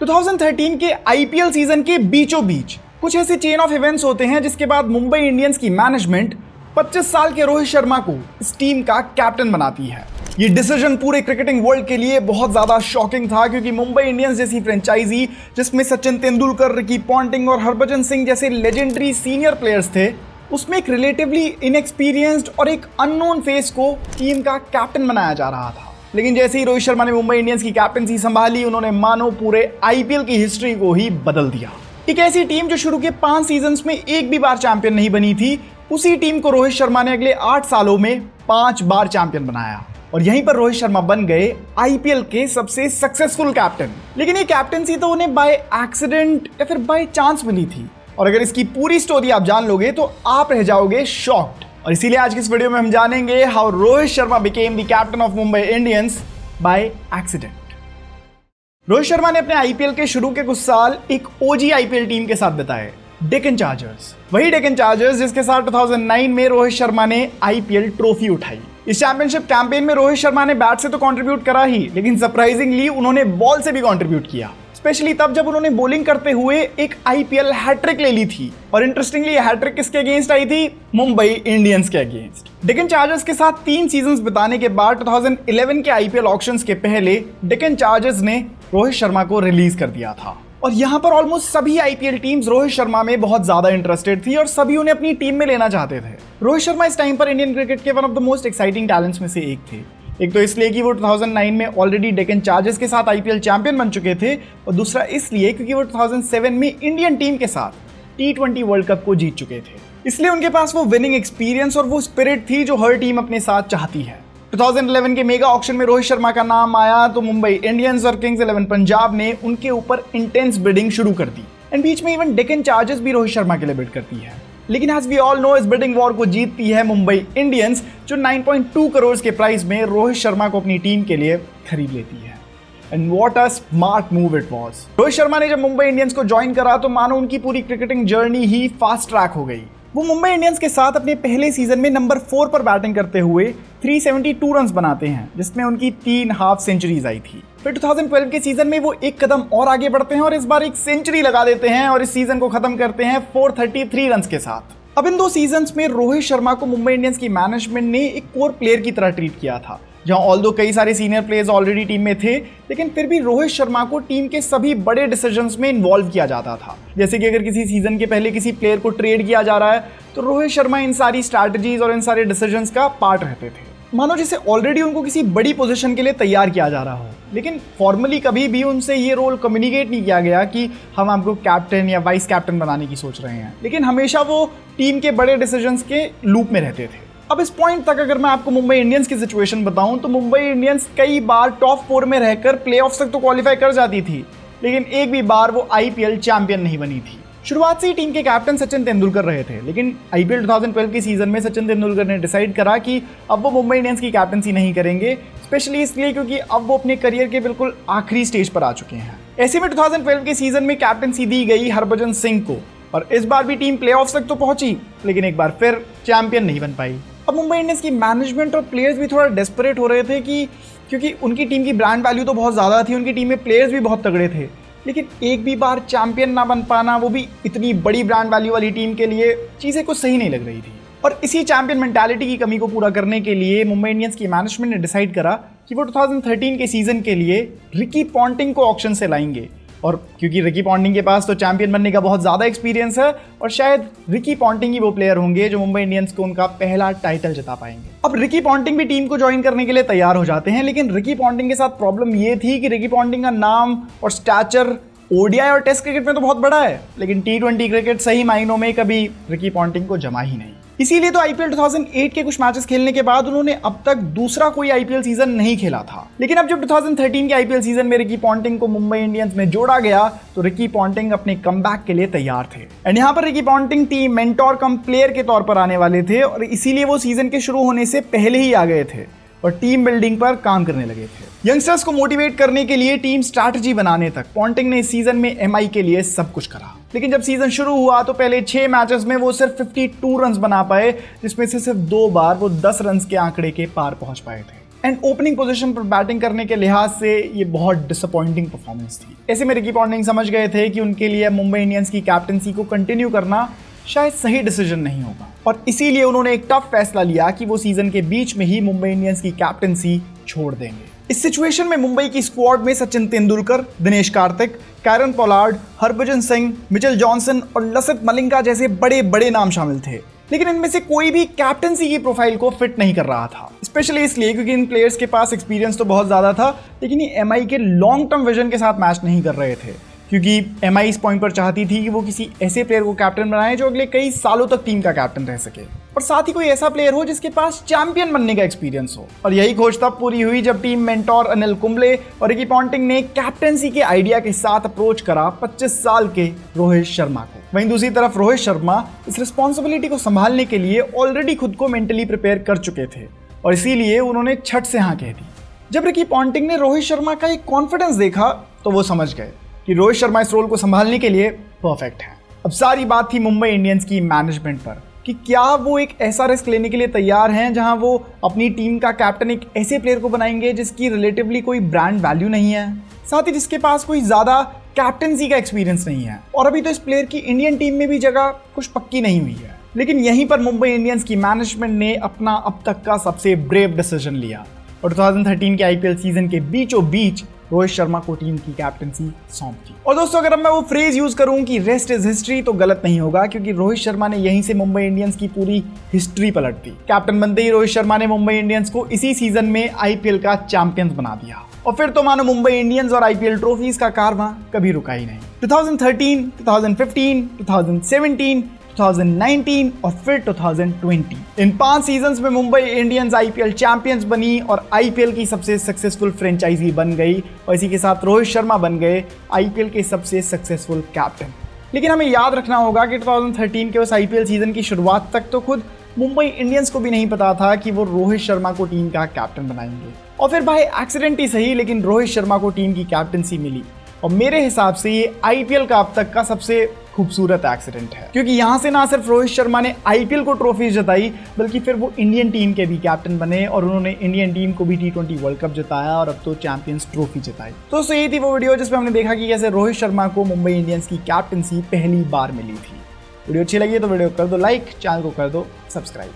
2013 के IPL season के बीचों बीच कुछ ऐसे चेन ऑफ इवेंट्स होते हैं जिसके बाद मुंबई इंडियंस की मैनेजमेंट 25 साल के रोहित शर्मा को इस टीम का कैप्टन बनाती है। ये डिसीजन पूरे क्रिकेटिंग वर्ल्ड के लिए बहुत ज्यादा शॉकिंग था, क्योंकि मुंबई इंडियंस जैसी फ्रेंचाइजी जिसमें सचिन तेंदुलकर, रिकी पॉन्टिंग और हरभजन सिंह जैसे लेजेंडरी सीनियर प्लेयर्स थे, उसमें एक रिलेटिवली इनएक्सपीरियंस्ड और एक अननोन फेस को टीम का कैप्टन बनाया जा रहा था। लेकिन जैसे ही रोहित शर्मा ने मुंबई इंडियंस की कैप्टनसी संभाली, उन्होंने मानो पूरे आईपीएल की हिस्ट्री को ही बदल दिया। एक ऐसी टीम जो शुरू के 5 सीजन्स में एक भी बार चैंपियन नहीं बनी थी, उसी टीम को रोहित शर्मा ने अगले 8 सालों में 5 बार चैंपियन बनाया और यहीं पर रोहित शर्मा बन गए आईपीएल के सबसे सक्सेसफुल कैप्टन। लेकिन ये कैप्टनसी तो उन्हें बाय एक्सीडेंट या फिर बाय चांस मिली थी, और अगर इसकी पूरी स्टोरी आप जान लोगे तो आप रह जाओगे शॉक्ड। और इसीलिए आज की इस वीडियो में हम जानेंगे how Rohit Sharma became the captain of Mumbai Indians by accident. Rohit Sharma ने अपने आईपीएल के शुरू के कुछ साल एक ओजी आईपीएल टीम के साथ बिताए, डेक्कन चार्जर्स। वही डेक्कन चार्जर्स जिसके साथ 2009 में रोहित शर्मा ने आईपीएल ट्रॉफी उठाई। इस चैंपियनशिप कैंपेन में रोहित शर्मा ने बैट से तो कंट्रीब्यूट करा ही, लेकिन सरप्राइजिंगली उन्होंने बॉल से भी कंट्रीब्यूट किया, स्पेशली तब जब उन्होंने बॉलिंग करते हुए एक आईपीएल हैट्रिक ले ली थी। और इंटरेस्टिंगली ये हैट्रिक किसके अगेंस्ट आई थी? मुंबई इंडियंस के अगेंस्ट। डेक्कन चार्जर्स के साथ 3 सीजन्स बिताने के बाद 2011 के आईपीएल ऑक्शंस के पहले डेक्कन चार्जर्स ने रोहित शर्मा को रिलीज कर दिया था। और यहाँ पर ऑलमोस्ट सभी आईपीएल टीम्स रोहित शर्मा में बहुत ज्यादा इंटरेस्टेड थी और सभी उन्हें अपनी टीम में लेना चाहते थे। रोहित शर्मा इस टाइम पर इंडियन क्रिकेट के one of the most exciting talents में से एक थे। एक तो इसलिए कि वो 2009 में ऑलरेडी डेक्कन चार्जर्स के साथ आईपीएल चैंपियन बन चुके थे, और दूसरा इसलिए क्योंकि वो 2007 में इंडियन टीम के साथ T20 वर्ल्ड कप को जीत चुके थे। इसलिए उनके पास वो विनिंग एक्सपीरियंस और वो स्पिरिट थी जो हर टीम अपने साथ चाहती है। 2011 के मेगा ऑक्शन में रोहित शर्मा का नाम आया तो मुंबई इंडियंस और किंग्स 11 पंजाब ने उनके ऊपर इंटेंस बिडिंग शुरू कर दी, एंड बीच में इवन डेक्कन चार्जर्स भी रोहित शर्मा के लिए बिड करती है। लेकिन एज वी ऑल नो, इस बिडिंग वॉर को जीतती है मुंबई इंडियंस, जो 9.2 करोड़ के प्राइस में रोहित शर्मा को अपनी टीम के लिए खरीद लेती है। And what a smart move it was. Rohit Sharma ने जब मुंबई इंडियंस को ज्वाइन करा तो मानो उनकी पूरी क्रिकेटिंग जर्नी ही फास्ट ट्रैक हो गई। वो मुंबई इंडियंस के साथ अपने पहले सीजन में नंबर 4 पर बैटिंग करते हुए 372 रन बनाते हैं, जिसमें उनकी 3 हाफ सेंचुरीज आई थी। फिर 2012 के सीजन में वो एक कदम और आगे बढ़ते हैं और इस बार एक सेंचुरी लगा देते हैं और इस सीजन को खत्म करते हैं 433 रन के साथ। अब इन 2 सीजन्स में रोहित शर्मा को मुंबई इंडियंस की मैनेजमेंट ने एक कोर प्लेयर की तरह ट्रीट किया था, जहां ऑल्दो कई सारे सीनियर प्लेयर्स ऑलरेडी टीम में थे, लेकिन फिर भी रोहित शर्मा को टीम के सभी बड़े डिसीजंस में इन्वॉल्व किया जाता था। जैसे कि अगर किसी सीजन के पहले किसी प्लेयर को ट्रेड किया जा रहा है तो रोहित शर्मा इन सारी स्ट्रैटेजीज और इन सारे डिसीजंस का पार्ट रहते थे, मानो जैसे ऑलरेडी उनको किसी बड़ी पोजीशन के लिए तैयार किया जा रहा हो। लेकिन फॉर्मली कभी भी उनसे ये रोल कम्युनिकेट नहीं किया गया कि हम आपको कैप्टन या वाइस कैप्टन बनाने की सोच रहे हैं, लेकिन हमेशा वो टीम के बड़े डिसीजंस के लूप में रहते थे। अब इस पॉइंट तक अगर मैं आपको मुंबई इंडियंस की सिचुएशन बताऊं तो मुंबई इंडियंस कई बार टॉप 4 में रहकर प्लेऑफ्स तक तो क्वालिफाई कर जाती थी, लेकिन एक भी बार वो आईपीएल चैंपियन नहीं बनी थी। शुरुआत से ही टीम के कैप्टन सचिन तेंदुलकर रहे थे, लेकिन आईपीएल 2012 के सीजन में सचिन तेंदुलकर ने डिसाइड करा कि अब वो मुंबई इंडियंस की कैप्टनसी नहीं करेंगे, स्पेशली इसलिए क्योंकि अब वो अपने करियर के बिल्कुल आखिरी स्टेज पर आ चुके हैं। ऐसे में 2012 के सीजन में कैप्टनसी दी गई हरभजन सिंह को, और इस बार भी टीम प्लेऑफ्स तक तो पहुंची, लेकिन एक बार फिर चैंपियन नहीं बन पाई। अब मुंबई इंडियंस की मैनेजमेंट और प्लेयर्स भी थोड़ा डेस्परेट हो रहे थे क्योंकि उनकी टीम की ब्रांड वैल्यू तो बहुत ज़्यादा थी, उनकी टीम में प्लेयर्स भी बहुत तगड़े थे, लेकिन एक भी बार चैंपियन ना बन पाना, वो भी इतनी बड़ी ब्रांड वैल्यू वाली टीम के लिए, चीज़ें कुछ सही नहीं लग रही थी। और इसी चैंपियन मेंटालिटी की कमी को पूरा करने के लिए मुंबई इंडियंस की मैनेजमेंट ने डिसाइड करा कि वो 2013 के सीजन के लिए रिकी पॉन्टिंग को ऑक्शन से लाएंगे। और क्योंकि रिकी पॉन्टिंग के पास तो चैंपियन बनने का बहुत ज़्यादा एक्सपीरियंस है, और शायद रिकी पॉन्टिंग ही वो प्लेयर होंगे जो मुंबई इंडियंस को उनका पहला टाइटल जिता पाएंगे। अब रिकी पॉन्टिंग भी टीम को ज्वाइन करने के लिए तैयार हो जाते हैं, लेकिन रिकी पॉन्टिंग के साथ प्रॉब्लम ये थी कि रिकी पॉन्टिंग का नाम और स्टैचर ओडीआई और टेस्ट क्रिकेट में तो बहुत बड़ा है, लेकिन T20 क्रिकेट सही मायनों में कभी रिकी पॉन्टिंग को जमा ही नहीं। इसीलिए तो आईपीएल 2008 के कुछ मैचेस खेलने के बाद उन्होंने अब तक दूसरा कोई आईपीएल सीजन नहीं खेला था। लेकिन अब जब 2013 के आईपीएल सीजन में रिकी पॉन्टिंग को मुंबई इंडियंस में जोड़ा गया तो रिकी पॉन्टिंग अपने कमबैक के लिए तैयार थे। एंड यहाँ पर रिकी पॉन्टिंग टीम मेंटोर कम प्लेयर के तौर पर आने वाले थे, और इसीलिए वो सीजन के शुरू होने से पहले ही आ गए थे और टीम बिल्डिंग पर काम करने लगे थे। यंगस्टर्स को मोटिवेट करने के लिए टीम स्ट्रैटेजी बनाने तक पॉन्टिंग ने इस सीजन में एमआई के लिए सब कुछ करा। लेकिन जब सीजन शुरू हुआ तो पहले 6 मैचेस में वो सिर्फ 52 रन बना पाए, जिसमें से सिर्फ 2 बार वो 10 रन के आंकड़े के पार पहुंच पाए थे। एंड ओपनिंग पोजीशन पर बैटिंग करने के लिहाज से ये बहुत डिसअपॉइंटिंग परफॉर्मेंस थी। ऐसे में रिकी पॉन्टिंग समझ गए थे कि उनके लिए मुंबई इंडियंस की कैप्टनसी को कंटिन्यू करना शायद सही डिसीजन नहीं होगा, और इसीलिए उन्होंने एक टफ फैसला लिया कि वो सीजन के बीच में ही मुंबई इंडियंस की कैप्टनसी छोड़ देंगे। इस सिचुएशन में मुंबई की स्क्वाड में Sachin Tendulkar, Dinesh Karthik, Kieron Pollard, Harbhajan Singh, Mitchell Johnson और लसित मलिंगा जैसे बड़े बड़े नाम शामिल थे, लेकिन इनमें से कोई भी कैप्टनसी की प्रोफाइल को फिट नहीं कर रहा था। स्पेशली इसलिए क्योंकि इन प्लेयर्स के पास एक्सपीरियंस तो बहुत ज़्यादा था, लेकिन ये एमआई के लॉन्ग टर्म विजन के साथ मैच नहीं कर रहे थे, क्योंकि एमआई इस पॉइंट पर चाहती थी कि वो किसी ऐसे प्लेयर को कैप्टन बनाए जो अगले कई सालों तक टीम का कैप्टन रह सके, और साथ ही कोई ऐसा प्लेयर हो जिसके पास चैंपियन बनने का एक्सपीरियंस हो। और यही खोज तब पूरी हुई जब टीम मेंटोर अनिल कुंबले और रिकी पॉन्टिंग ने कैप्टनसी के आइडिया के साथ अप्रोच करा 25 साल के रोहित शर्मा को। वहीं दूसरी तरफ रोहित शर्मा इस रिस्पॉन्सिबिलिटी को संभालने के लिए ऑलरेडी खुद को मेंटली प्रिपेयर कर चुके थे, और इसीलिए उन्होंने छट से हाँ कह दी। जब रिकी पॉन्टिंग ने रोहित शर्मा का एक कॉन्फिडेंस देखा तो वो समझ गए कि रोहित शर्मा इस रोल को संभालने के लिए परफेक्ट है। अब सारी बात थी मुंबई इंडियंस की मैनेजमेंट पर कि क्या वो एक ऐसा रिस्क लेने के लिए तैयार हैं जहां वो अपनी टीम का कैप्टन एक ऐसे प्लेयर को बनाएंगे जिसकी रिलेटिवली कोई ब्रांड वैल्यू नहीं है, साथ ही जिसके पास कोई ज़्यादा कैप्टनसी का एक्सपीरियंस नहीं है, और अभी तो इस प्लेयर की इंडियन टीम में भी जगह कुछ पक्की नहीं हुई है। लेकिन यहीं पर मुंबई इंडियंस की मैनेजमेंट ने अपना अब तक का सबसे ब्रेव डिसीजन लिया और 2013 के आईपीएल सीजन के बीचों बीच रोहित शर्मा को टीम की कैप्टनसी सौंप दी। और दोस्तों, अगर अब मैं वो फ्रेज यूज करूं कि रेस्ट इज हिस्ट्री तो गलत नहीं होगा, क्योंकि रोहित शर्मा ने यहीं से मुंबई इंडियंस की पूरी हिस्ट्री पलट दी। कैप्टन बनते ही रोहित शर्मा ने मुंबई इंडियंस को इसी सीजन में आईपीएल का चैंपियंस बना दिया, और फिर तो मानो मुंबई इंडियंस और आईपीएल ट्रॉफीज का कारवां कभी रुका ही नहीं। 2013, 2015, 2017, 2019 और फिर 2020, इन 5 सीजन्स में मुंबई इंडियंस आईपीएल चैंपियंस बनी और आईपीएल की सबसे सक्सेसफुल फ्रेंचाइजी बन गई, और इसी के साथ रोहित शर्मा बन गए आईपीएल के सबसे सक्सेसफुल कैप्टन। लेकिन हमें याद रखना होगा कि 2013 के उस आईपीएल सीजन की शुरुआत तक तो खुद मुंबई इंडियंस को भी नहीं पता था कि वो रोहित शर्मा को टीम का कैप्टन बनाएंगे, और फिर भाई एक्सीडेंट ही सही लेकिन रोहित शर्मा को टीम की कैप्टनसी मिली। और मेरे हिसाब से ये आईपीएल का अब तक का सबसे खूबसूरत एक्सीडेंट है, क्योंकि यहाँ से ना सिर्फ रोहित शर्मा ने आईपीएल को ट्रॉफी जिताई, बल्कि फिर वो इंडियन टीम के भी कैप्टन बने और उन्होंने इंडियन टीम को भी T20 वर्ल्ड कप जिताया और अब तो चैंपियंस ट्रॉफी जिताई। तो यही थी वो वीडियो जिसमें हमने देखा कि कैसे रोहित शर्मा को मुंबई इंडियंस की कैप्टनसी पहली बार मिली थी। वीडियो अच्छी लगी तो वीडियो कर दो लाइक, चैनल को कर दो सब्सक्राइब।